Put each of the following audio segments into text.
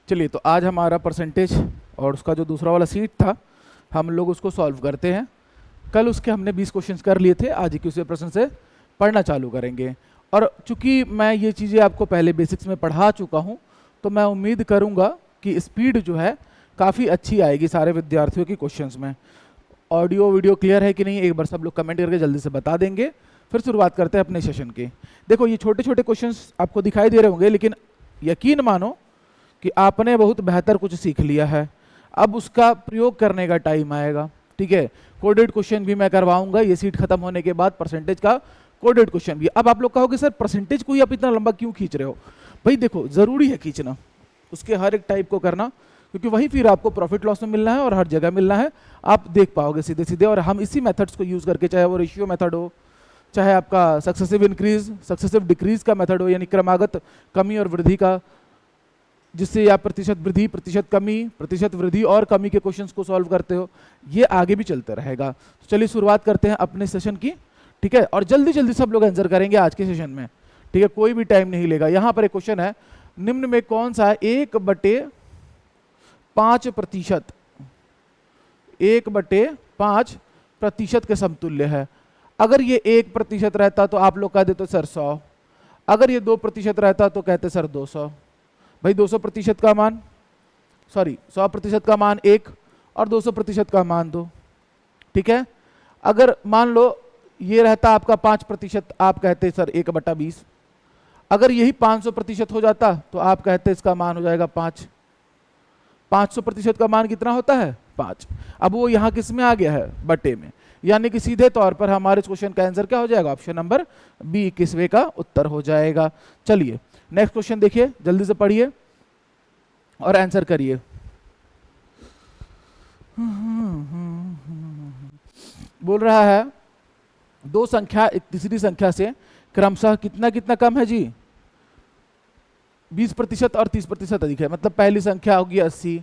चलिए, तो आज हमारा परसेंटेज और उसका जो दूसरा वाला सीट था हम लोग उसको सॉल्व करते हैं। कल उसके हमने 20 क्वेश्चंस कर लिए थे, आज की उसी प्रश्न से पढ़ना चालू करेंगे। और चूंकि मैं ये चीज़ें आपको पहले बेसिक्स में पढ़ा चुका हूँ, तो मैं उम्मीद करूँगा कि स्पीड जो है काफ़ी अच्छी आएगी सारे विद्यार्थियों की क्वेश्चंस में। ऑडियो वीडियो क्लियर है कि नहीं, एक बार सब लोग कमेंट करके जल्दी से बता देंगे। फिर शुरुआत करते हैं अपने सेशन की। देखो, ये छोटे छोटे क्वेश्चंस आपको दिखाई दे रहे होंगे, लेकिन यकीन मानो कि आपने बहुत बेहतर कुछ सीख लिया है। अब उसका प्रयोग करने का टाइम आएगा, ठीक है। कोडेड क्वेश्चन भी मैं करवाऊंगा ये सीट खत्म होने के बाद, परसेंटेज का कोडेड क्वेश्चन भी। अब आप लोग कहोगे सर परसेंटेज को ही आप इतना लंबा क्यों खींच रहे हो? भाई देखो, जरूरी है खींचना, उसके हर एक टाइप को करना, क्योंकि वही फिर आपको प्रॉफिट लॉस में मिलना है और हर जगह मिलना है, आप देख पाओगे सीधे सीधे। और हम इसी मेथड्स को यूज करके, चाहे वो रेशियो मेथड हो, चाहे आपका सक्सेसिव इंक्रीज सक्सेसिव डिक्रीज का मेथड हो, यानी क्रमागत कमी और वृद्धि का, जिससे आप प्रतिशत वृद्धि, प्रतिशत कमी, प्रतिशत वृद्धि और कमी के क्वेश्चंस को सॉल्व करते हो, ये आगे भी चलता रहेगा। तो चलिए शुरुआत करते हैं अपने सेशन की, ठीक है। और जल्दी जल्दी सब लोग आंसर करेंगे आज के सेशन में, ठीक है, कोई भी टाइम नहीं लेगा। यहाँ पर एक क्वेश्चन है, निम्न में कौन सा 1/5% 1/5% के समतुल्य है? अगर ये 1% रहता तो आप लोग कह देते सर 100, अगर ये 2% रहता तो कहते सर 200। भाई 200% का मान, सॉरी 100% का मान 1 और 200% का मान 2, ठीक है। अगर मान लो ये रहता आपका 5%, आप कहते सर 1/20। अगर यही 500% हो जाता तो आप कहते इसका मान हो जाएगा 5। 500% का मान कितना होता है? 5। अब वो यहाँ किस में आ गया है? बटे में, यानी कि सीधे तौर पर हमारे इस क्वेश्चन का आंसर क्या हो जाएगा? ऑप्शन नंबर बी 21वें का उत्तर हो जाएगा। चलिए नेक्स्ट क्वेश्चन देखिए, जल्दी से पढ़िए और आंसर करिए। बोल रहा है दो संख्या एक तीसरी संख्या से क्रमशः कितना कितना कम है जी? 20% और 30% अधिक है। मतलब पहली संख्या होगी 80,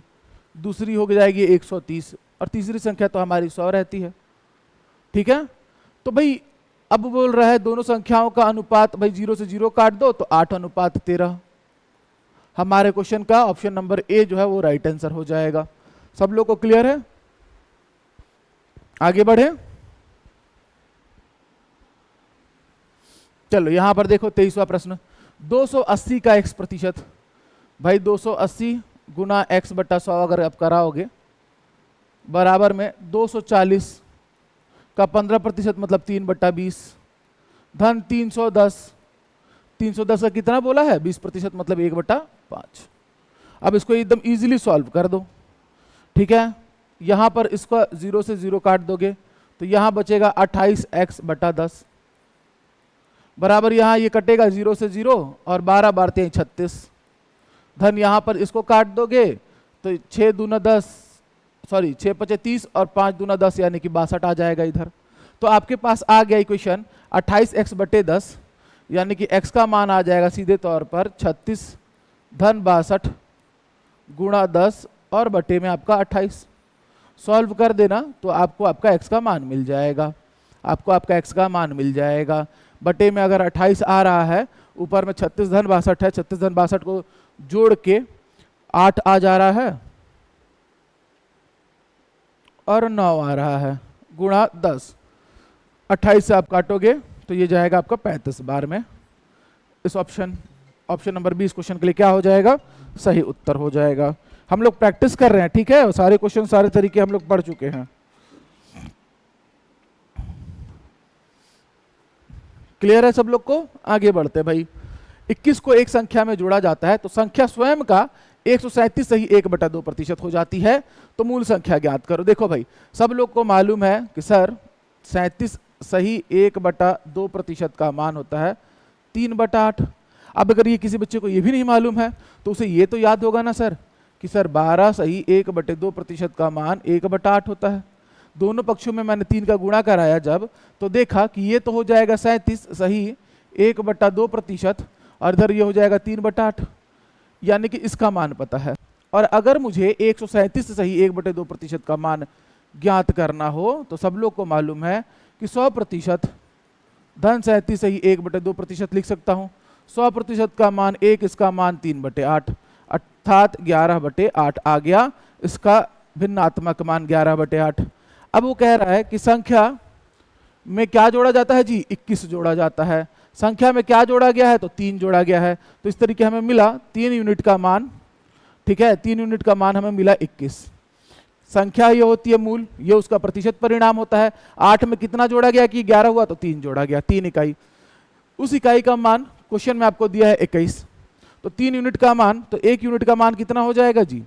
दूसरी हो जाएगी 130 और तीसरी संख्या तो हमारी 100 रहती है, ठीक है। तो भाई अब बोल रहा है दोनों संख्याओं का अनुपात, भाई 0 से 0 काट दो तो 8:13। हमारे क्वेश्चन का ऑप्शन नंबर ए जो है वो राइट आंसर हो जाएगा। सब लोग को क्लियर है? आगे बढ़े। चलो यहां पर देखो 23वां प्रश्न, 280 का x%। भाई 280 गुना x/100 अगर आप कराओगे बराबर में 240 का 15% मतलब 3/20 धन 310। 310 का कितना बोला है? 20% मतलब 1/5। अब इसको एकदम इजीली सॉल्व कर दो, ठीक है। यहां पर इसको 0 से 0 काट दोगे तो यहां बचेगा 28x/10 बराबर, यहां ये कटेगा 0 से 0 और 12 बार 36 धन यहां पर इसको काट दोगे तो 6 दूना 10, सॉरी 6 पचे 30 और 5 दूना 10 यानी कि 62 आ जाएगा इधर। तो आपके पास आ गया इक्वेशन 28x/10, यानी कि x का मान आ जाएगा सीधे तौर पर 36 धन 62 गुणा 10 और बटे में आपका 28। सॉल्व कर देना तो आपको आपका x का मान मिल जाएगा, आपको आपका x का मान मिल जाएगा। बटे में अगर 28 आ रहा है, ऊपर में 36 धन 62 है, 36 धन 62 को जोड़ के 8 आ जा रहा है और 9 आ रहा है गुणा 10। 28 से आप काटोगे तो ये जाएगा आपका 35 बार में। इस ऑप्शन नंबर 20 क्वेश्चन के लिए क्या हो जाएगा? सही उत्तर हो जाएगा। हम लोग प्रैक्टिस कर रहे हैं, ठीक है, सारे क्वेश्चन सारे तरीके हम लोग पढ़ चुके हैं। क्लियर है सब लोग को? आगे बढ़ते हैं भाई। 21 को एक संख्या में जोड़ा जाता है तो संख्या स्वयं का 137 सही 1/2% हो जाती है, तो मूल संख्या ज्ञात करो। देखो भाई, सब लोग को मालूम है कि सर 37 सही 1/2% का मान होता है 3/8। अब अगर ये किसी बच्चे को ये भी नहीं मालूम है तो उसे ये तो याद होगा ना सर कि सर 12 सही 1/2% का मान 1/8 होता है। दोनों पक्षों में मैंने 3 का गुणा कराया जब, तो देखा कि ये तो हो जाएगा 37 सही 1/2% और इधर ये हो जाएगा 3/8, यानी कि इसका मान पता है। और अगर मुझे 137 सही 1/2% का मान ज्ञात करना हो तो सब लोग को मालूम है कि 100% धन 37 सही 1/2% लिख सकता हूँ। 100% का मान 1, इसका मान 3/8। अर्थात 11/8 आ गया इसका भिन्नात्मक मान 11/8। अब वो कह रहा है कि संख्या में क्या जोड़ा जाता है जी, 21 जोड़ा जाता है। संख्या में क्या जोड़ा गया है, तो 3 जोड़ा गया है। तो इस तरीके हमें मिला 3 यूनिट का मान, ठीक है, 3 यूनिट का मान हमें मिला 21। संख्या ये होती है मूल, ये उसका प्रतिशत परिणाम होता है। 8 में कितना जोड़ा गया कि 11 हुआ, तो 3 जोड़ा गया, 3 इकाई। उस इकाई का मान क्वेश्चन में आपको दिया है 21, तो 3 यूनिट का मान, तो 1 यूनिट का मान कितना हो जाएगा जी,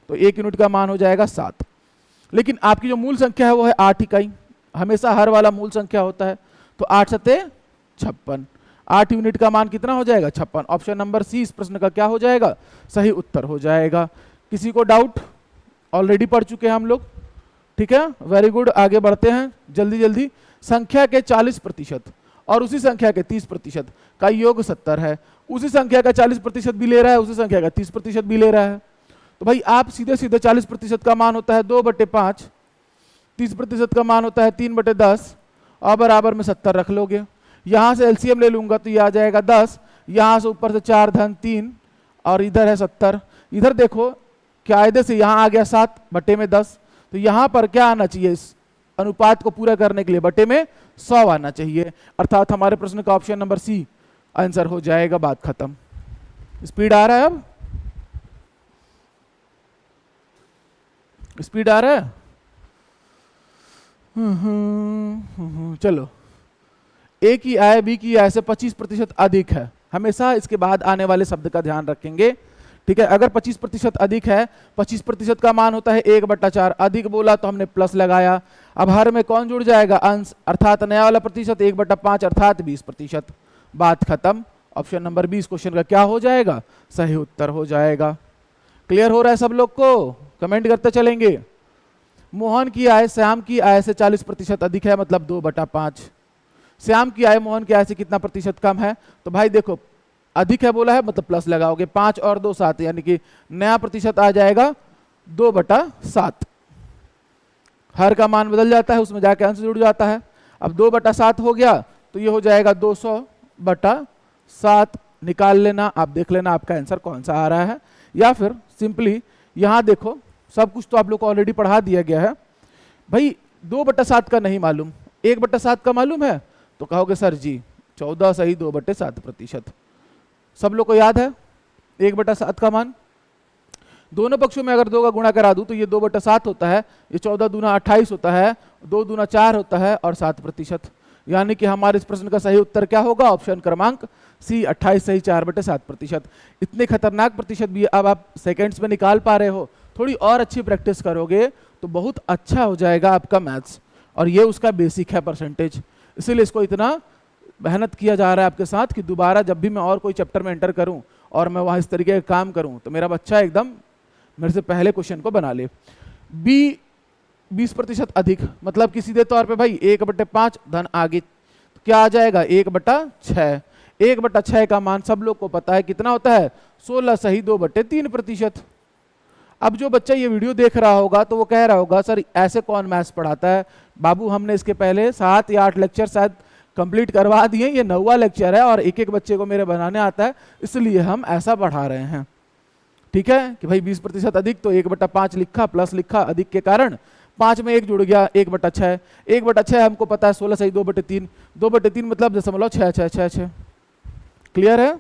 तो 1 यूनिट का मान हो जाएगा 7। लेकिन आपकी जो मूल संख्या है वो है 8 इकाई, हमेशा हर वाला मूल संख्या होता है। तो 8 सते 56, 8 यूनिट का मान कितना हो जाएगा, 56। ऑप्शन नंबर सी इस प्रश्न का क्या हो जाएगा, सही उत्तर हो जाएगा। किसी को डाउट, ऑलरेडी पढ़ चुके हैं हम लोग, ठीक है, वेरी गुड। आगे बढ़ते हैं जल्दी जल्दी। संख्या के 40% और उसी संख्या के 30% का योग 70 है। उसी संख्या का 40% भी ले रहा है, उसी संख्या का 30% भी ले रहा है। तो भाई आप सीधे सीधे 40% का मान होता है 2/5, 30% का मान होता है 3/10 और बराबर में 70 रख लोगे। यहाँ से एलसीएम ले लूंगा तो ये आ जाएगा 10, यहाँ से ऊपर से 4 धन 3 और इधर है 70। इधर देखो कायदे से यहाँ आ गया 7/10, तो यहाँ पर क्या आना चाहिए, इस अनुपात को पूरा करने के लिए बटे में 100 आना चाहिए। अर्थात हमारे प्रश्न का ऑप्शन नंबर सी आंसर हो जाएगा। बात खत्म। स्पीड आ रहा है, अब स्पीड आ रहा है। चलो, ए की आय बी की आय से 25% अधिक है। हमेशा इसके बाद आने वाले शब्द का ध्यान रखेंगे, ठीक है। अगर 25% अधिक है, 25% का मान होता है 1/4। अधिक बोला तो हमने प्लस लगाया। अब हर में कौन जुड़ जाएगा, अंश, अर्थात नया वाला प्रतिशत 1/5 अर्थात 20%। बात खत्म। ऑप्शन नंबर 20 क्वेश्चन का क्या हो जाएगा, सही उत्तर हो जाएगा। क्लियर हो रहा है सब लोग को, कमेंट करते चलेंगे। मोहन की आय श्याम की आय से 40% अधिक है, मतलब 2/5। श्याम की आय मोहन की आय से कितना प्रतिशत कम है, तो भाई देखो अधिक है बोला है मतलब प्लस लगाओगे, 5 और 2 7, यानी कि नया प्रतिशत आ जाएगा 2/7। हर का मान बदल जाता है, उसमें जाके अंश जुड़ जाता है। अब 2/7 हो गया तो ये हो जाएगा 200/7। निकाल लेना, आप देख लेना आपका आंसर कौन सा आ रहा है। या फिर सिंपली यहाँ देखो, सब कुछ तो आप लोग को ऑलरेडी पढ़ा दिया गया है। भाई 2/7 का नहीं मालूम, 1/7 का मालूम है, तो कहोगे सर जी 14 सही 2/7%। सब लोग को याद है 1/7 का मान। दोनों पक्षों में अगर 2 का गुणा करा दूं तो ये 2/7 होता है, ये 14 दूना 28 होता है, 2 दूना 4 होता है और 7%। यानी कि हमारे इस प्रश्न का सही उत्तर क्या होगा, ऑप्शन क्रमांक सी 28 सही 4/7%। इतने खतरनाक प्रतिशत भी अब आप सेकेंड्स में निकाल पा रहे हो। थोड़ी और अच्छी प्रैक्टिस करोगे तो बहुत अच्छा हो जाएगा आपका मैथ्स, और ये उसका बेसिक है परसेंटेज। इसीलिए इसको इतना मेहनत किया जा रहा है आपके साथ कि दोबारा जब भी मैं और कोई चैप्टर में एंटर करूं और मैं वहां इस तरीके का काम करूं तो मेरा बच्चा एकदम मेरे से पहले क्वेश्चन को बना ले। बी 20% अधिक, मतलब कि सीधे तौर पे भाई 1/5 धन आगे तो क्या आ जाएगा 1/6। 1/6 का मान सब लोग को पता है कितना होता है, 16 सही 2/3%। अब जो बच्चा ये वीडियो देख रहा होगा तो वो कह रहा होगा सर ऐसे कौन मैथ्स पढ़ाता है, बाबू हमने इसके पहले 7 या 8 लेक्चर शायद कंप्लीट करवा दिए, ये 9वां लेक्चर है और एक एक बच्चे को मेरे बनाने आता है, इसलिए हम ऐसा पढ़ा रहे हैं। ठीक है कि भाई 20% अधिक तो 1/5 लिखा, प्लस लिखा अधिक के कारण, 5 में 1 जुड़ गया 1/6। 1/6 हमको पता है 16 सही 2/3, 2/3 मतलब 0.666। क्लियर है।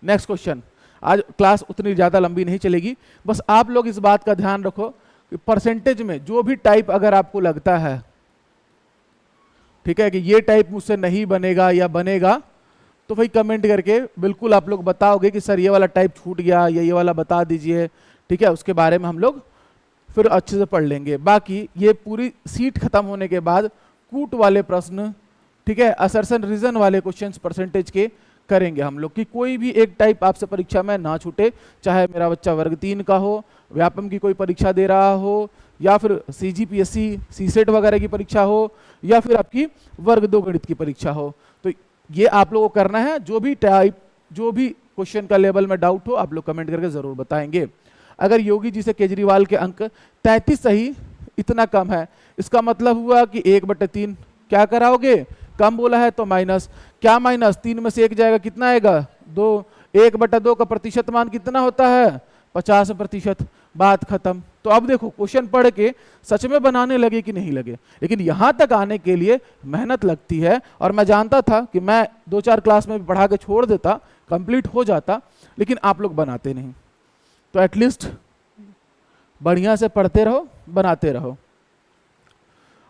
Next question. आज क्लास उतनी ज्यादा लंबी नहीं चलेगी, बस आप लोग इस बात का ध्यान रखो कि परसेंटेज में जो भी टाइप अगर आपको लगता है, ठीक है, कि ये टाइप मुझसे नहीं बनेगा या बनेगा, तो भाई कमेंट करके बिल्कुल आप लोग बताओगे कि सर ये वाला टाइप छूट गया या ये वाला बता दीजिए, ठीक है। उसके बारे में हम लोग फिर अच्छे से पढ़ लेंगे। बाकी ये पूरी सीट खत्म होने के बाद कूट वाले प्रश्न, ठीक है, असर्शन रीजन वाले क्वेश्चंस परसेंटेज के करेंगे हम लोग, कि कोई भी एक टाइप आपसे परीक्षा में ना छूटे, चाहे मेरा बच्चा वर्ग 3 का हो, व्यापम की कोई परीक्षा दे रहा हो, या फिर CGPSC CSET वगैरह की परीक्षा हो, या फिर आपकी वर्ग 2 गणित की परीक्षा हो। तो ये आप लोगों को करना है। जो भी टाइप, जो भी क्वेश्चन का लेवल में डाउट हो आप लोग कमेंट करके जरूर बताएंगे। अगर योगी जी से केजरीवाल के अंक 33 सही इतना कम है, इसका मतलब हुआ कि 1/3 क्या कराओगे, कम बोला है तो माइनस, क्या माइनस, 3 में से 1 जाएगा कितना आएगा 2, 1/2 का प्रतिशत मान कितना होता है? 50%। बात खत्म। तो अब देखो क्वेश्चन पढ़ के सच में बनाने लगे कि नहीं लगे, लेकिन यहां तक आने के लिए मेहनत लगती है। और मैं जानता था कि मैं 2-4 क्लास में पढ़ा के छोड़ देता, कंप्लीट हो जाता, लेकिन आप लोग बनाते नहीं। तो एटलीस्ट बढ़िया से पढ़ते रहो, बनाते रहो।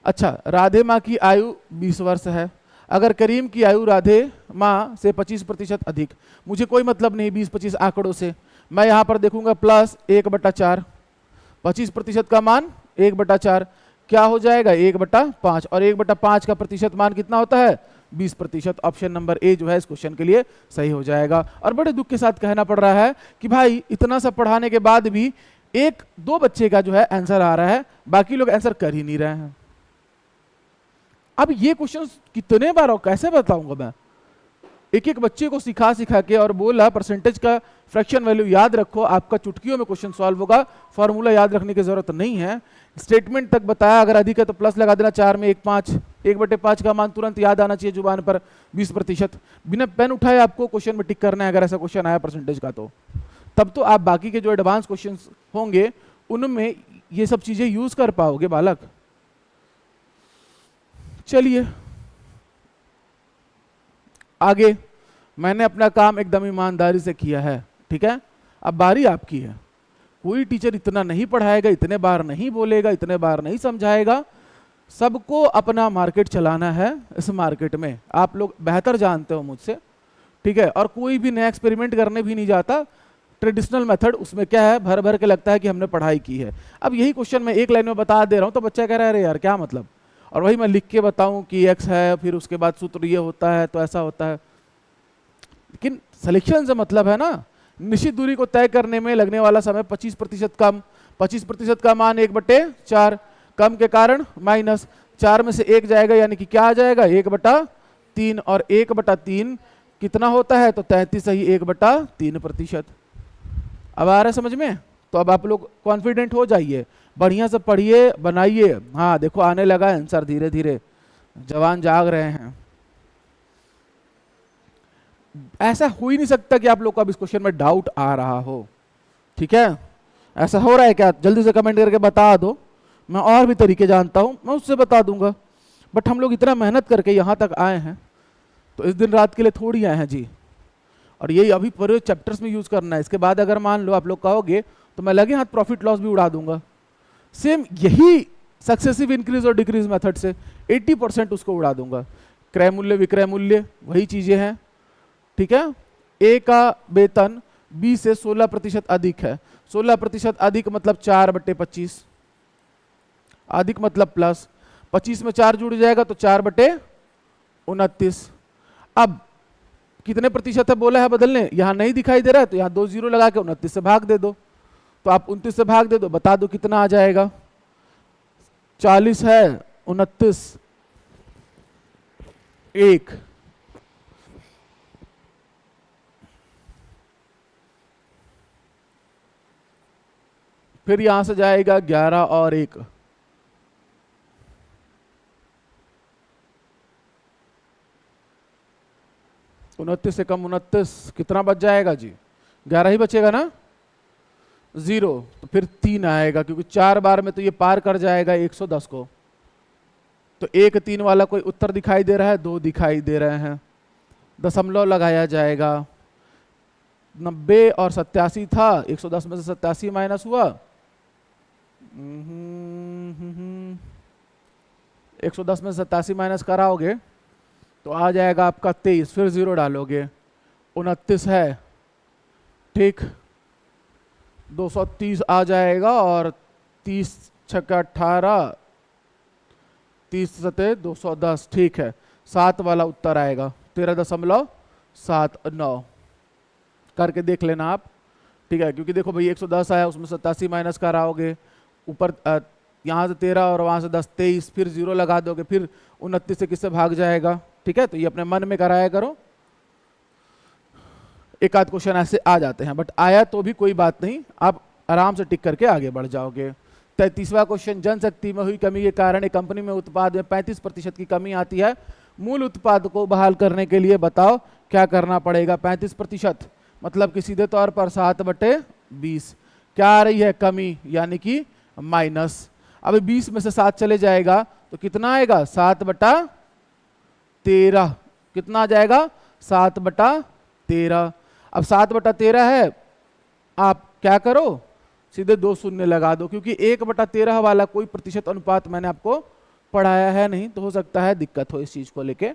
अच्छा, राधे माँ की आयु 20 वर्ष है। अगर करीम की आयु राधे माँ से 25% अधिक, मुझे कोई मतलब नहीं 20-25 आंकड़ों से, मैं यहाँ पर देखूंगा प्लस 1/4। 25% का मान 1/4 क्या हो जाएगा? 1/5। और 1/5 का प्रतिशत मान कितना होता है? 20%। ऑप्शन नंबर ए जो है इस क्वेश्चन के लिए सही हो जाएगा। और बड़े दुख के साथ कहना पड़ रहा है कि भाई इतना सब पढ़ाने के बाद भी 1-2 बच्चे का जो है आंसर आ रहा है, बाकी लोग आंसर कर ही नहीं रहे हैं। अब ये क्वेश्चन कितने बार और कैसे बताऊंगा मैं? एक एक बच्चे को सिखा सिखा के और बोला परसेंटेज का फ्रैक्शन वैल्यू याद रखो, आपका चुटकियों में क्वेश्चन सॉल्व होगा, फॉर्मूला याद रखने की जरूरत नहीं है। स्टेटमेंट तक बताया, अगर अधिक है तो प्लस लगा देना, 4 में 1/5, 1/5 का मान तुरंत याद आना चाहिए जुबान पर, 20%। बिना पेन उठाए आपको क्वेश्चन में टिक करना है, अगर ऐसा क्वेश्चन आया परसेंटेज का तो। तब तो आप बाकी के जो एडवांस क्वेश्चन होंगे उनमें ये सब चीजें यूज कर पाओगे बालक। चलिए आगे, मैंने अपना काम एकदम ईमानदारी से किया है, ठीक है। अब बारी आपकी है। कोई टीचर इतना नहीं पढ़ाएगा, इतने बार नहीं बोलेगा, इतने बार नहीं समझाएगा। सबको अपना मार्केट चलाना है। इस मार्केट में आप लोग बेहतर जानते हो मुझसे, ठीक है। और कोई भी नया एक्सपेरिमेंट करने भी नहीं जाता। ट्रेडिशनल मेथड, उसमें क्या है, भर भर के लगता है कि हमने पढ़ाई की है। अब यही क्वेश्चन मैं एक लाइन में बता दे रहा हूं तो बच्चा कह रहा है अरे यार क्या मतलब, और वही मैं लिख के बताऊं कि x है, फिर उसके बाद सूत्र ये होता है तो ऐसा होता है। लेकिन सिलेक्शन से मतलब है ना, निश्चित दूरी को तय करने में लगने वाला समय 25% कम। 25% का मान 1/4, कम के कारण माइनस 4 में से 1 जाएगा, यानी कि क्या आ जाएगा? 1/3। और 1/3 कितना होता है? तो 33 सही 1/3%। अब आ रहा है समझ में? तो अब आप लोग कॉन्फिडेंट हो जाइए, बढ़िया से पढ़िए, बनाइए। हाँ देखो आने लगा आंसर, धीरे धीरे जवान जाग रहे हैं। ऐसा हो ही नहीं सकता कि आप लोग को अब इस क्वेश्चन में डाउट आ रहा हो, ठीक है। ऐसा हो रहा है क्या? जल्दी से कमेंट करके बता दो। मैं और भी तरीके जानता हूं, मैं उससे बता दूंगा। बट हम लोग इतना मेहनत करके यहां तक आए हैं तो इस दिन रात के लिए थोड़ी आए हैं जी। और यही अभी पूरे चैप्टर्स में यूज करना है। इसके बाद अगर मान लो आप लोग कहोगे तो मैं लगे हाथ प्रॉफिट लॉस भी उड़ा दूंगा। सेम यही सक्सेसिव इंक्रीज और डिक्रीज मेथड से 80% उसको उड़ा दूंगा। क्रय मूल्य विक्रय मूल्य वही चीजें हैं, ठीक है। ए का वेतन बी से 16% अधिक है। 16% अधिक मतलब 4/25, अधिक मतलब प्लस, 25 में 4 जुड़ जाएगा तो 4/29। अब कितने प्रतिशत है बोला है बदलने, यहां नहीं दिखाई दे रहा है तो यहां 2 0 लगा के 29 से भाग दे दो। तो आप 29 से भाग दे दो, बता दो कितना आ जाएगा। 40 है, 29 1, फिर यहां से जाएगा 11 और 1, उनतीस से कम 29 कितना बच जाएगा जी? 11 ही बचेगा ना, 0। तो फिर 3 आएगा, क्योंकि 4 बार में तो ये पार कर जाएगा 110 को। तो 1 3 वाला कोई उत्तर दिखाई दे रहा है? 2 दिखाई दे रहे हैं। दशमलव लगाया जाएगा। 90 और 87 था, 110 में से 87 माइनस हुआ, 110 में 87 माइनस कराओगे तो आ जाएगा आपका 23। फिर 0 डालोगे, 29 है, ठीक। 230 आ जाएगा और 30 छक्का 18, 30 सते 210, ठीक है। 7 वाला उत्तर आएगा 13.79 करके देख लेना आप, ठीक है। क्योंकि देखो भाई 110 आया, उसमें 87 माइनस कराओगे, ऊपर यहाँ से 13 और वहाँ से 10 23, फिर 0 लगा दोगे, फिर 29 से किससे भाग जाएगा, ठीक है। तो ये अपने मन में कराया करो। एक आध क्वेश्चन ऐसे आ जाते हैं, बट आया तो भी कोई बात नहीं, आप आराम से टिक करके आगे बढ़ जाओगे। 33वां क्वेश्चन, जनशक्ति में हुई कमी के कारण एक कंपनी में उत्पाद में 35% की कमी आती है। मूल उत्पाद को बहाल करने के लिए बताओ क्या करना पड़ेगा। 35%, मतलब कि सीधे तौर पर 7/20। क्या आ रही है? कमी, यानी कि माइनस। अब 20 में से 7 चले जाएगा तो कितना आएगा? 7/13। कितना आ जाएगा? 7/13। अब 7/13 है, आप क्या करो, सीधे 2 शून्य लगा दो, क्योंकि 1/13 वाला कोई प्रतिशत अनुपात मैंने आपको पढ़ाया है नहीं, तो हो सकता है दिक्कत हो इस चीज को लेके।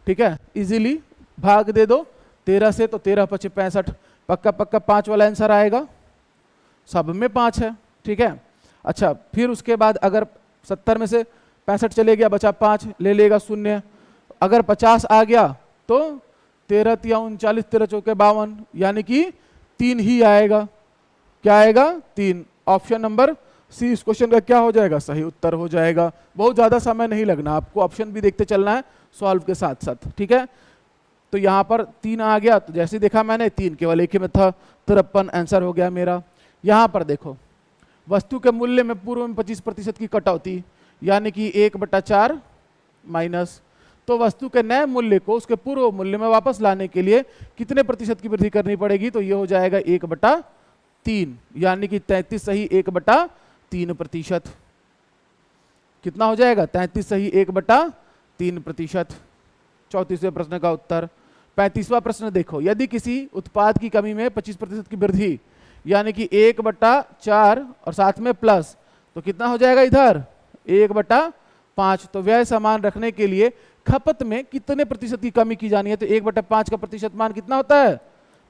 ठीक है, इजीली भाग दे दो 13 से, तो 13 × 5 = 65। पक्का पक्का 5 वाला आंसर आएगा, सब में 5 है। ठीक है, अच्छा, फिर उसके बाद अगर 70 में से 65 चले गया, बचा 5, ले लेगा शून्य। अगर 50 आ गया तो 13 × 39, 13 × 4 = 52, यानी कि 3 ही आएगा। क्या आएगा? 3। ऑप्शन नंबर सी इस क्वेश्चन का क्या हो जाएगा? सही उत्तर हो जाएगा। बहुत ज्यादा समय नहीं लगना, आपको ऑप्शन भी देखते चलना है सॉल्व के साथ साथ। ठीक है, तो यहाँ पर 3 आ गया, तो जैसे देखा मैंने 3 केवल एक ही में था, 53 आंसर हो गया मेरा। यहाँ पर देखो, वस्तु के मूल्य में पूर्व में 25% की कटौती, यानी कि 1/4 माइनस। तो वस्तु के नए मूल्य को उसके पूर्व मूल्य में वापस लाने के लिए कितने प्रतिशत की वृद्धि करनी पड़ेगी? तो ये हो जाएगा 1/3, यानी कि 33 सही 1/3%। कितना हो जाएगा? 33 सही 1/3%। 34वें प्रश्न का उत्तर। 35वां प्रश्न देखो, यदि किसी उत्पाद की कमी में 25% की वृद्धि, यानी कि 1/4 और साथ में प्लस, तो कितना हो जाएगा इधर? 1/5। तो व्यय समान रखने के लिए खपत में कितने प्रतिशत की कमी की जानी है? तो 1/5 का प्रतिशत मान कितना होता है?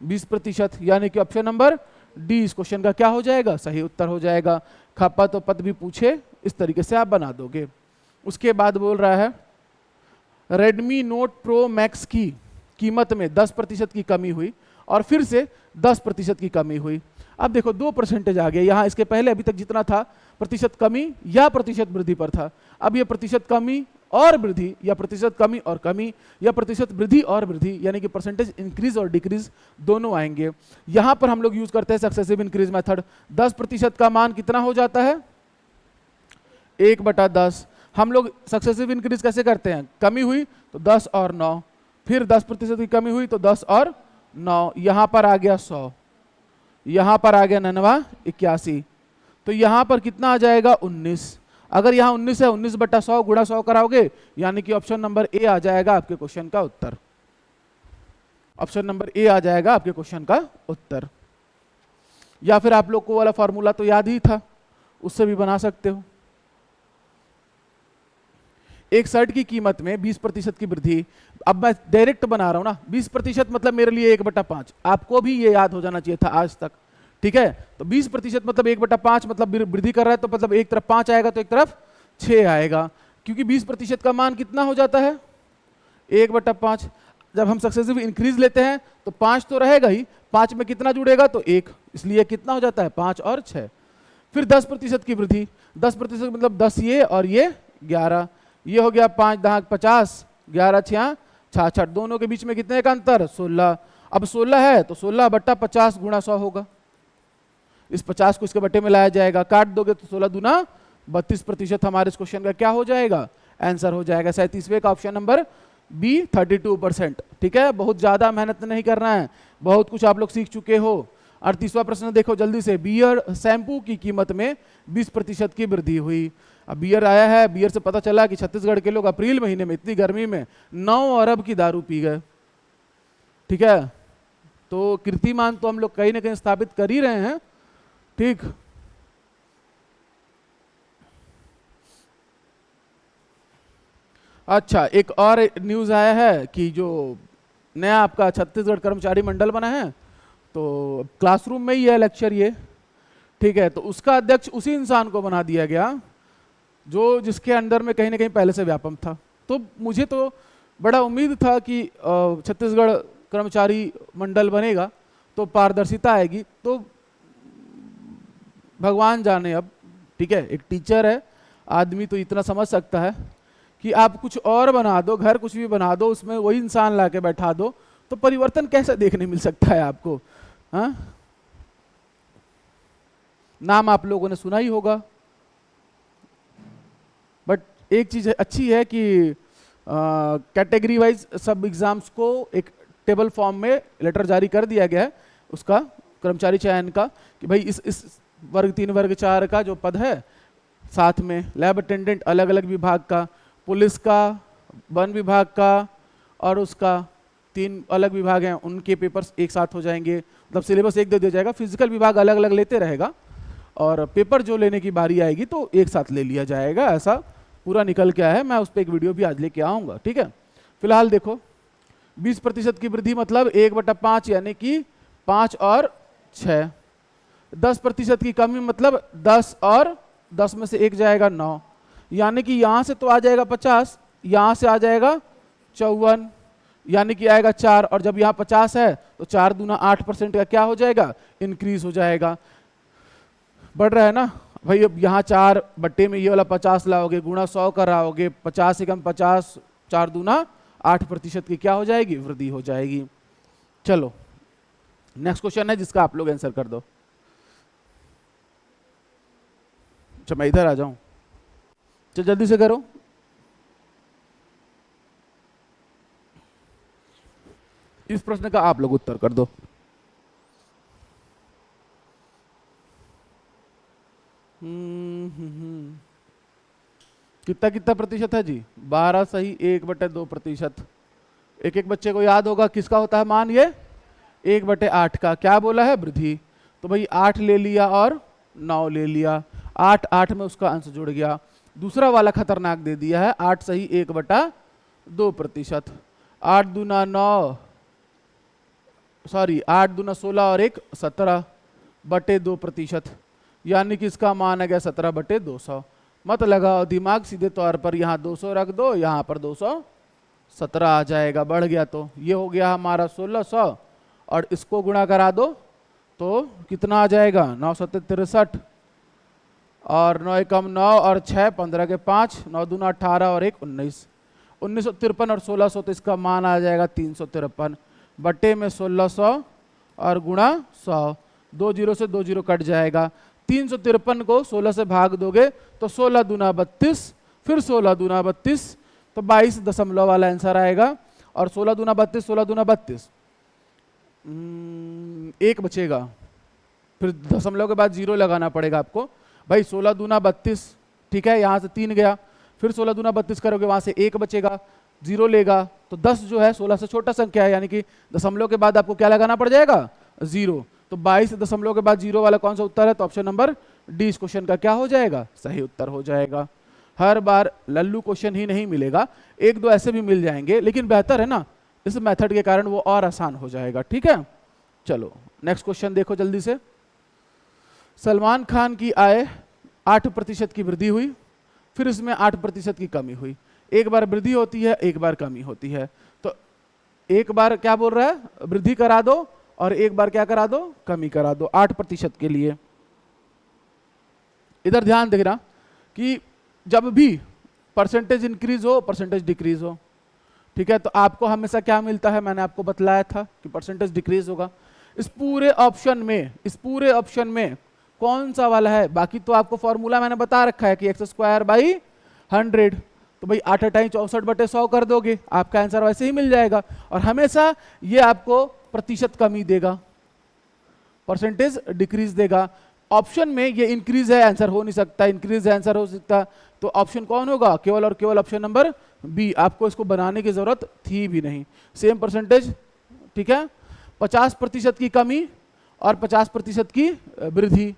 20%, यानी कि ऑप्शन नंबर डी इस क्वेश्चन का क्या हो जाएगा? सही उत्तर हो जाएगा। खपत और पद भी पूछे, इस तरीके से आप बना दोगे। उसके बाद बोल रहा है रेडमी नोट प्रो मैक्स की कीमत में 10% की कमी हुई और फिर से 10% की कमी हुई। अब देखो 2% आ गया यहाँ, इसके पहले अभी तक जितना था प्रतिशत कमी या प्रतिशत वृद्धि पर था, अब ये प्रतिशत कमी और वृद्धि या प्रतिशत कमी और कमी या प्रतिशत वृद्धि और वृद्धि, यानी कि परसेंटेज इंक्रीज और डिक्रीज दोनों आएंगे। यहां पर हम लोग यूज करते हैं सक्सेसिव इंक्रीज मेथड। 10% का मान कितना हो जाता है? 1/10। हम लोग सक्सेसिव इंक्रीज कैसे करते हैं? कमी हुई तो 10 और 9, फिर 10% की कमी हुई तो 10 और 9, यहां पर आ गया 100, यहां पर आ गया 99, 81, तो यहां पर कितना आ जाएगा? 19। अगर यहाँ 19 है, 19/100 गुणा 100 कराओगे, यानी कि ऑप्शन नंबर ए आ जाएगा आपके क्वेश्चन का उत्तर। ऑप्शन नंबर ए आ जाएगा आपके क्वेश्चन का उत्तर। या फिर आप लोग को वाला फॉर्मूला तो याद ही था, उससे भी बना सकते हो। एक शर्ट की कीमत में 20% की वृद्धि, अब मैं डायरेक्ट बना रहा हूं ना, 20% मतलब मेरे लिए 1/5, आपको भी ये याद हो जाना चाहिए था आज तक। ठीक है, तो 20% मतलब 1/5, मतलब वृद्धि कर रहा है तो मतलब एक तरफ 5 आएगा तो एक तरफ 6 आएगा, क्योंकि 20% का मान कितना हो जाता है? 1/5। जब हम सक्सेसिव इंक्रीज लेते हैं तो 5 तो रहेगा ही, 5 में कितना जुड़ेगा? तो 1, इसलिए कितना हो जाता है? 5 और 6। फिर 10% की वृद्धि, 10% मतलब 10 ये और ये 11, ये हो गया 5 10 50, 11 6 66, दोनों के बीच में कितने का अंतर? 16। अब 16 है तो 16/50 गुणा 100 होगा, इस 50 को इसके बट्टे में लाया जाएगा, काट दोगे तो 16 दूना 32% हमारे इस क्वेश्चन का क्या हो जाएगा? आंसर हो जाएगा 37वें का ऑप्शन नंबर बी 32%। ठीक है, बहुत ज्यादा मेहनत नहीं करना है, बहुत कुछ आप लोग सीख चुके हो। 38वां प्रश्न देखो जल्दी से, बियर शैम्पू की कीमत में 20% की वृद्धि हुई। अब बियर आया है, बियर से पता चला कि छत्तीसगढ़ के लोग अप्रैल महीने में इतनी गर्मी में 9 अरब की दारू पी गए। ठीक है, तो कीर्तिमान तो हम लोग कहीं ना कहीं स्थापित कर ही रहे हैं। ठीक, अच्छा, एक और न्यूज आया है कि जो नया आपका छत्तीसगढ़ कर्मचारी मंडल बना है, तो क्लासरूम में ही है लेक्चर ये। ठीक है, तो उसका अध्यक्ष उसी इंसान को बना दिया गया जो जिसके अंडर में कहीं ना कहीं पहले से व्यापम था। तो मुझे तो बड़ा उम्मीद था कि छत्तीसगढ़ कर्मचारी मंडल बनेगा तो पारदर्शिता आएगी, तो भगवान जाने अब। ठीक है, एक टीचर है, आदमी तो इतना समझ सकता है कि आप कुछ और बना दो, घर कुछ भी बना दो, उसमें वही इंसान ला के बैठा दो, तो परिवर्तन कैसे देखने मिल सकता है आपको? हाँ, नाम आप लोगों ने सुना ही होगा, बट एक चीज अच्छी है कि कैटेगरी वाइज सब एग्जाम्स को एक टेबल फॉर्म में लेटर जारी कर दिया गया है उसका कर्मचारी चयन का, कि भाई इस वर्ग 3 वर्ग 4 का जो पद है साथ में, लैब अटेंडेंट अलग अलग विभाग का, पुलिस का, वन विभाग का, और उसका 3 अलग विभाग हैं उनके पेपर्स एक साथ हो जाएंगे, मतलब सिलेबस एक दे दिया जाएगा। फिजिकल विभाग अलग अलग लेते रहेगा और पेपर जो लेने की बारी आएगी तो एक साथ ले लिया जाएगा। ऐसा पूरा निकल के आया है, मैं उस पर एक वीडियो भी आज लेके आऊँगा। ठीक है, फिलहाल देखो 20% की वृद्धि मतलब 1/5 यानी कि 5 और 6। 10% की कमी मतलब 10 और 10 में से 1 जाएगा 9, यानी कि यहाँ से तो आ जाएगा 50, यहाँ से आ जाएगा 54, यानी कि आएगा 4, और जब यहाँ 50 है तो 4 दूना 8% का क्या हो जाएगा, इंक्रीज हो जाएगा। बढ़ रहा है ना भाई। अब यहाँ 4 बट्टे में ये वाला 50 लाओगे, गुणा 100 कराओगे, 50 एकम 50, 4 दूना 8% की क्या हो जाएगी, वृद्धि हो जाएगी। चलो नेक्स्ट क्वेश्चन है जिसका आप लोग आंसर कर दो। अच्छा मैं इधर आ जाऊं, चल जल्दी से करो। इस प्रश्न का आप लोग उत्तर कर दो। कितना कितना प्रतिशत है जी, 12 सही, 1/2%। एक एक बच्चे को याद होगा किसका होता है मान, ये 1/8 का क्या बोला है, वृद्धि। तो भाई 8 ले लिया और 9 ले लिया, 8 में उसका अंश जुड़ गया। दूसरा वाला खतरनाक दे दिया है 8 सही 1/2%। 8 दूना 9, सॉरी 8 दूना 16 और 1 17/2%, यानी कि इसका मान आ गया 17/200। मत लगाओ दिमाग, सीधे तौर पर यहाँ 200 रख दो, यहाँ पर 217 आ जाएगा। बढ़ गया तो ये हो गया हमारा 1600, और इसको गुणा करा दो तो कितना आ जाएगा, 9 7 63, और 9 एकम 9 और 6 15 के 5, 9 दूना 18 और 1 19, 1953, और 1600 तो इसका मान आ जाएगा 353 बट्टे में 1600 और गुणा 100। 2 जीरो से 2 जीरो कट जाएगा। 353 को 16 से भाग दोगे तो 16 दूना 32, फिर 16 दूना 32, तो 22 दशमलव वाला आंसर आएगा। और 16 दूना 32, 16 दूना 32, 1 बचेगा, फिर दशमलव के बाद 0 लगाना पड़ेगा आपको। भाई 16 दूना 32, ठीक है, यहाँ से 3 गया, फिर 16 दूना 32 करोगे, वहाँ से 1 बचेगा, 0 लेगा तो 10 जो है 16 से छोटा संख्या है, यानी कि दशमलव के बाद आपको क्या लगाना पड़ जाएगा, 0। तो 22 दशमलव के बाद 0 वाला कौन सा उत्तर है, तो ऑप्शन नंबर डी इस क्वेश्चन का क्या हो जाएगा, सही उत्तर हो जाएगा। हर बार लल्लू क्वेश्चन ही नहीं मिलेगा, 1-2 ऐसे भी मिल जाएंगे, लेकिन बेहतर है ना इस मेथड के कारण वो और आसान हो जाएगा। ठीक है, चलो नेक्स्ट क्वेश्चन देखो जल्दी से। सलमान खान की आय 8% की वृद्धि हुई, फिर इसमें 8% की कमी हुई। एक बार वृद्धि होती है, एक बार कमी होती है। तो एक बार क्या बोल रहा है, वृद्धि करा दो, और एक बार क्या करा दो, कमी करा दो 8% के लिए। इधर ध्यान देना कि जब भी परसेंटेज इंक्रीज हो, परसेंटेज डिक्रीज हो, ठीक है, तो आपको हमेशा क्या मिलता है, मैंने आपको बतलाया था कि परसेंटेज डिक्रीज होगा। इस पूरे ऑप्शन में कौन सा वाला है, बाकी तो आपको फॉर्मूला मैंने बता रखा है कि x²/100, तो भाई 8 8 64/100 कर दोगे, आपका आंसर वैसे ही मिल जाएगा। और हमेशा ये आपको प्रतिशत कमी देगा, परसेंटेज डिक्रीज देगा। ऑप्शन में ये इंक्रीज है, आंसर हो नहीं सकता, इंक्रीज है आंसर हो सकता, तो ऑप्शन कौन होगा, केवल और केवल ऑप्शन नंबर बी। आपको इसको बनाने की जरूरत थी भी नहीं, सेम परसेंटेज। ठीक है, 50% की कमी और 50% की वृद्धि।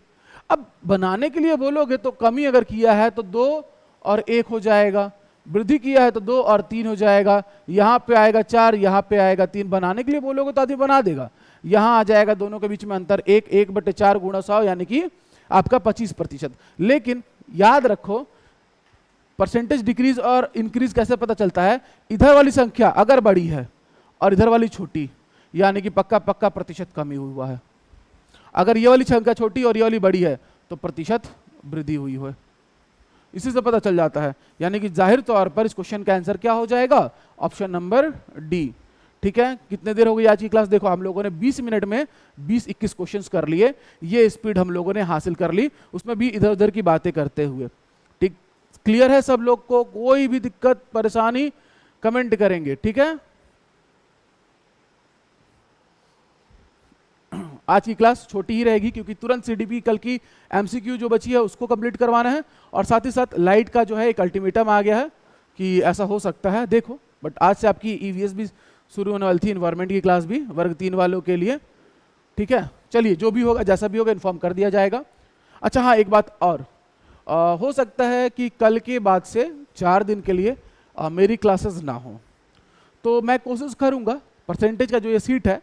अब बनाने के लिए बोलोगे तो कमी अगर किया है तो 2 और 1 हो जाएगा, वृद्धि किया है तो 2 और 3 हो जाएगा, यहाँ पे आएगा 4, यहाँ पे आएगा 3। बनाने के लिए बोलोगे तो आदमी बना देगा। यहाँ आ जाएगा दोनों के बीच में अंतर 1/4 गुणा 100, यानी कि आपका 25%। लेकिन याद रखो परसेंटेज डिक्रीज और इंक्रीज कैसे पता चलता है, इधर वाली संख्या अगर बड़ी है और इधर वाली छोटी, यानी कि पक्का पक्का प्रतिशत कमी हुआ है। अगर ये वाली संख्या छोटी और ये वाली बड़ी है तो प्रतिशत वृद्धि हुई है, इसी से पता चल जाता है। यानी कि जाहिर तौर पर इस क्वेश्चन का आंसर क्या हो जाएगा, ऑप्शन नंबर डी। ठीक है, कितने देर हो गई आज की क्लास, देखो हम लोगों ने 20 मिनट में 20-21 क्वेश्चंस कर लिए, ये स्पीड हम लोगों ने हासिल कर ली, उसमें भी इधर उधर की बातें करते हुए। ठीक, क्लियर है सब लोग को, कोई भी दिक्कत परेशानी कमेंट करेंगे। ठीक है, आज की क्लास छोटी ही रहेगी क्योंकि तुरंत सीडीपी कल की एमसीक्यू जो बची है उसको कंप्लीट करवाना है, और साथ ही साथ लाइट का जो है एक अल्टीमेटम आ गया है कि ऐसा हो सकता है, देखो। बट आज से आपकी ईवीएस भी शुरू होने वाली थी, इन्वायरमेंट की क्लास भी वर्ग 3 वालों के लिए, ठीक है। चलिए जो भी होगा जैसा भी होगा इन्फॉर्म कर दिया जाएगा। अच्छा हाँ, एक बात और, हो सकता है कि कल के बाद से 4 दिन के लिए मेरी क्लासेस ना हो, तो मैं कोशिश करूंगा परसेंटेज का जो ये सीट है,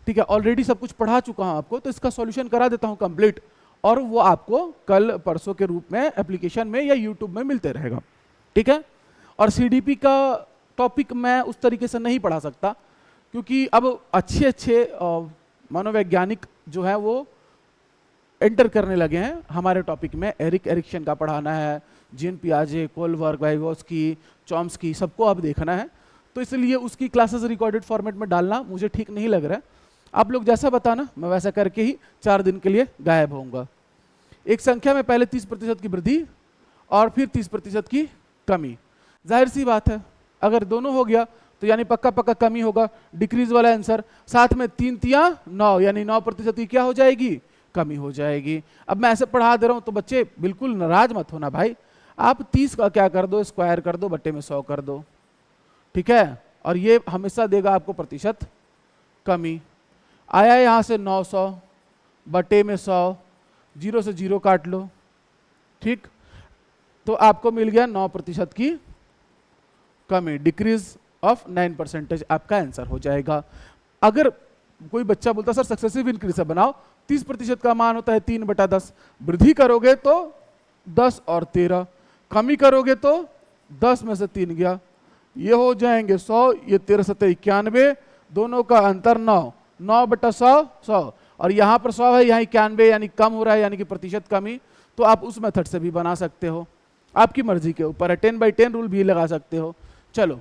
ठीक है, ऑलरेडी सब कुछ पढ़ा चुका हूं आपको, तो इसका सॉल्यूशन करा देता हूं कंप्लीट, और वो आपको कल परसों के रूप में एप्लीकेशन में या यूट्यूब में मिलते रहेगा, ठीक है। और सीडीपी का टॉपिक मैं उस तरीके से नहीं पढ़ा सकता क्योंकि अब अच्छे अच्छे मनोवैज्ञानिक जो है वो एंटर करने लगे हैं हमारे टॉपिक में। एरिक एरिक्सन का पढ़ाना है, जीन पियाजे, कोलबर्ग, वाइगोस्की, चॉम्स्की, सबको अब देखना है, तो इसलिए उसकी क्लासेस रिकॉर्डेड फॉर्मेट में डालना मुझे ठीक नहीं लग रहा है। आप लोग जैसा बताना मैं वैसा करके ही 4 दिन के लिए गायब होऊंगा। एक संख्या में पहले 30% की वृद्धि और फिर 30% की कमी, जाहिर सी बात है अगर दोनों हो गया तो यानी पक्का पक्का कमी होगा, डिक्रीज वाला आंसर, साथ में 3 तिया 9 यानी 9% की क्या हो जाएगी, कमी हो जाएगी। अब मैं ऐसे पढ़ा दे रहा हूं तो बच्चे बिल्कुल नाराज मत होना भाई, आप 30 का क्या कर दो, स्क्वायर कर दो, बट्टे में 100 कर दो, ठीक है, और ये हमेशा देगा आपको प्रतिशत कमी। आया यहां से 900 बटे में 100, 0 से 0 काट लो, ठीक, तो आपको मिल गया 9% की कमी, डिक्रीज ऑफ 9% आपका आंसर हो जाएगा। अगर कोई बच्चा बोलता सर सक्सेसिव इंक्रीज से बनाओ, 30% का मान होता है 3/10, वृद्धि करोगे तो 10 और 13, कमी करोगे तो 10 में से 3 गया, ये हो जाएंगे 100, ये 13 7 91, दोनों का अंतर 9, 9/100 100, और यहाँ पर 100 है, यहाँ 91 यानी कम हो रहा है, यानी कि प्रतिशत कमी। तो आप उस मेथड से भी बना सकते हो, आपकी मर्जी के ऊपर है, 10/10 रूल भी लगा सकते हो। चलो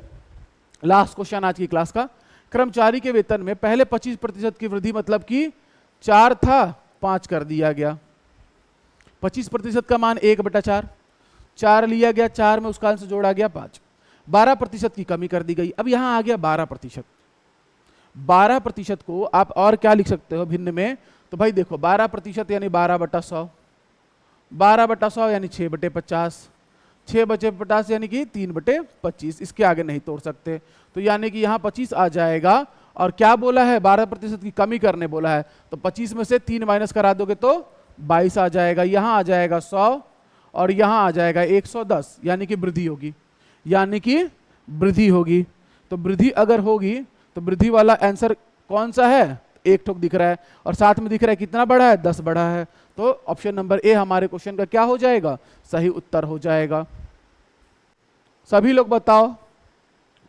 लास्ट क्वेश्चन आज की क्लास का, कर्मचारी के वेतन में पहले 25% की वृद्धि, मतलब कि 4 था 5 कर दिया गया, 25% का मान 1/4, 4 लिया गया, 4 में उसका अंश जोड़ा गया 5, 12% की कमी कर दी गई। अब यहां आ गया 12%, 12% को आप और क्या लिख सकते हो भिन्न में, तो भाई देखो 12% यानी 12/100, 12/100 यानी 6/50, 6/50 यानी कि 3/25, इसके आगे नहीं तोड़ सकते, तो यानी कि यहाँ 25 आ जाएगा। और क्या बोला है, 12% की कमी करने बोला है, तो 25 में से 3 माइनस करा दोगे तो 22 आ जाएगा, यहाँ आ जाएगा 100 और यहाँ आ जाएगा 110, यानी कि वृद्धि होगी, यानी कि वृद्धि होगी। तो वृद्धि अगर होगी तो वृद्धि वाला आंसर कौन सा है, एक ठोक दिख रहा है, और साथ में दिख रहा है कितना बढ़ा है, 10 बढ़ा है, तो ऑप्शन नंबर ए हमारे क्वेश्चन का क्या हो जाएगा, सही उत्तर हो जाएगा। सभी लोग बताओ,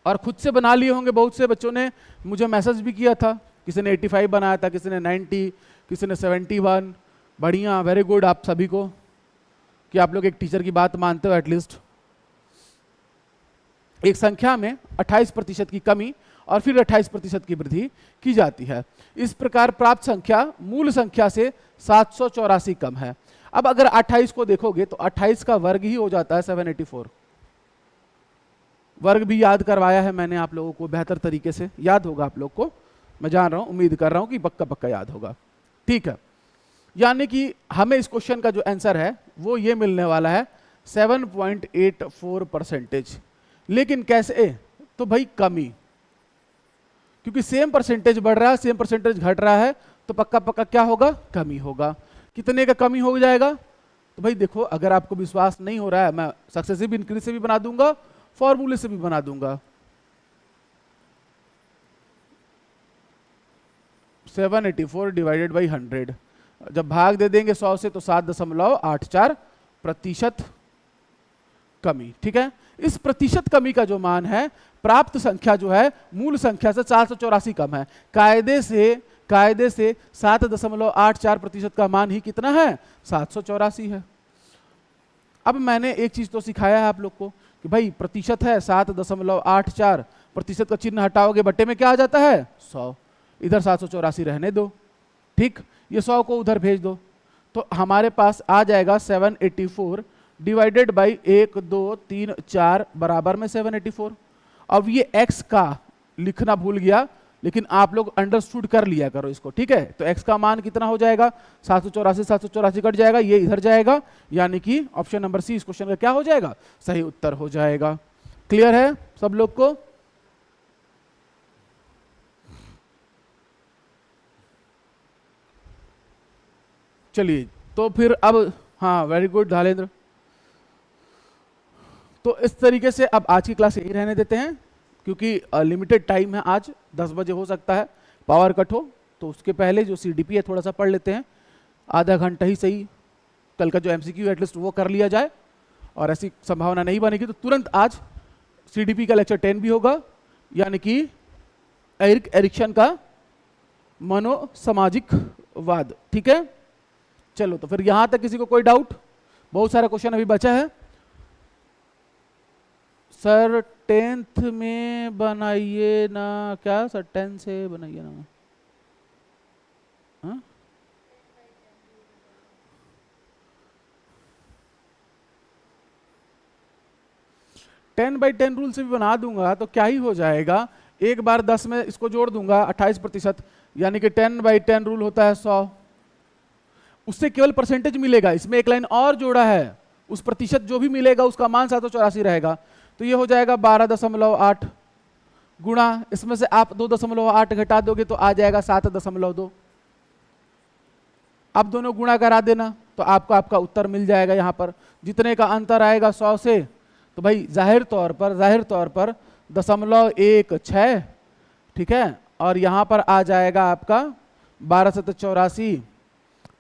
और खुद से बना लिए होंगे, बहुत से बच्चों ने मुझे मैसेज भी किया था, किसी ने 85 बनाया था, किसी ने 90, किसी ने 71, बढ़िया, वेरी गुड आप सभी को कि आप लोग एक टीचर की बात मानते हो एटलीस्ट। एक संख्या में 28% की कमी और फिर 28% की वृद्धि की जाती है, इस प्रकार प्राप्त संख्या मूल संख्या से 784 कम है। अब अगर 28 को देखोगे तो 28 का वर्ग ही हो जाता है 784, वर्ग भी याद करवाया है मैंने आप लोगों को, बेहतर तरीके से याद होगा आप लोग को, मैं जान रहा हूं, उम्मीद कर रहा हूं कि पक्का पक्का याद होगा, ठीक है। यानी कि हमें इस क्वेश्चन का जो आंसर है वो ये मिलने वाला है 7.84%। लेकिन कैसे, तो भाई कमी, क्योंकि सेम परसेंटेज बढ़ रहा है, सेम परसेंटेज घट रहा है, तो पक्का पक्का क्या होगा, कमी होगा। कितने का कमी हो जाएगा, तो भाई देखो अगर आपको विश्वास नहीं हो रहा है, मैं सक्सेसिव इंक्रीज से भी बना दूंगा, फॉर्मूले से भी बना दूंगा। 784 डिवाइडेड बाई 100, जब भाग दे देंगे 100 से तो 7.84% कमी, ठीक है। इस प्रतिशत कमी का जो मान है, प्राप्त संख्या जो है मूल संख्या से 784 कम है, कायदे से 7.84% का मान ही कितना है, 784 है। अब मैंने एक चीज तो सिखाया है आप लोग को कि भाई प्रतिशत है 7.84, प्रतिशत का चिन्ह हटाओगे बट्टे में क्या आ जाता है, 100, इधर 784 रहने दो, ठीक, ये 100 को उधर भेज दो, तो हमारे पास आ जाएगा 784 डिवाइडेड बाई 1 2 3 4 बराबर में 784। अब ये x का लिखना भूल गया, लेकिन आप लोग अंडरस्टूड कर लिया करो इसको, ठीक है। तो x का मान कितना हो जाएगा, 784 कट जाएगा, ये इधर जाएगा, यानी कि ऑप्शन नंबर सी इस क्वेश्चन का क्या हो जाएगा, सही उत्तर हो जाएगा। क्लियर है सब लोग को? चलिए तो फिर अब, हाँ वेरी गुड धालेंद्र। तो इस तरीके से अब आज की क्लास यही रहने देते हैं, क्योंकि लिमिटेड टाइम है, आज 10 बजे हो सकता है पावर कट हो, तो उसके पहले जो सीडीपी है थोड़ा सा पढ़ लेते हैं, आधा घंटा ही सही, कल का जो एमसीक्यू एटलीस्ट वो कर लिया जाए, और ऐसी संभावना नहीं बनेगी तो तुरंत आज सीडीपी का लेक्चर 10 भी होगा, यानी कि एरिक एरिक्सन का मनोसामाजिक वाद, ठीक है। चलो तो फिर यहां तक किसी को कोई डाउट? बहुत सारा क्वेश्चन अभी बचा है। सर 10th में बनाइए ना, क्या सर 10 से बनाइए ना, हाँ? टेन बाई 10 रूल से भी बना दूंगा तो क्या ही हो जाएगा, एक बार 10 में इसको जोड़ दूंगा 28%, यानी कि 10 बाई 10 रूल होता है 100, उससे केवल परसेंटेज मिलेगा, इसमें एक लाइन और जोड़ा है, उस प्रतिशत जो भी मिलेगा उसका मान 784 रहेगा, तो ये हो जाएगा 12.8 गुणा, इसमें से आप 2.8 घटा दोगे तो आ जाएगा 7.2, आप दोनों गुणा करा देना तो आपको आपका उत्तर मिल जाएगा। यहाँ पर जितने का अंतर आएगा 100 से, तो भाई जाहिर तौर पर 0.16, ठीक है, और यहाँ पर आ जाएगा आपका 1284,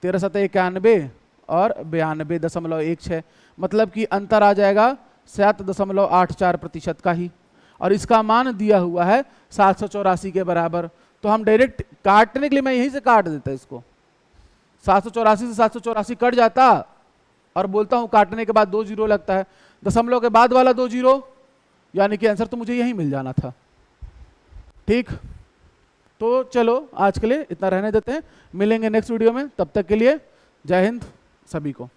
1391 और 92.16, मतलब कि अंतर आ जाएगा 7.84% का ही, और इसका मान दिया हुआ है 784 के बराबर। तो हम डायरेक्ट काटने के लिए मैं यहीं से काट देता इसको, 784 से 784 कट जाता, और बोलता हूं काटने के बाद 2 जीरो लगता है, दशमलव के बाद वाला 2 जीरो, यानी कि आंसर तो मुझे यही मिल जाना था, ठीक। तो चलो आज के लिए इतना रहने देते हैं, मिलेंगे नेक्स्ट वीडियो में, तब तक के लिए जय हिंद सभी को।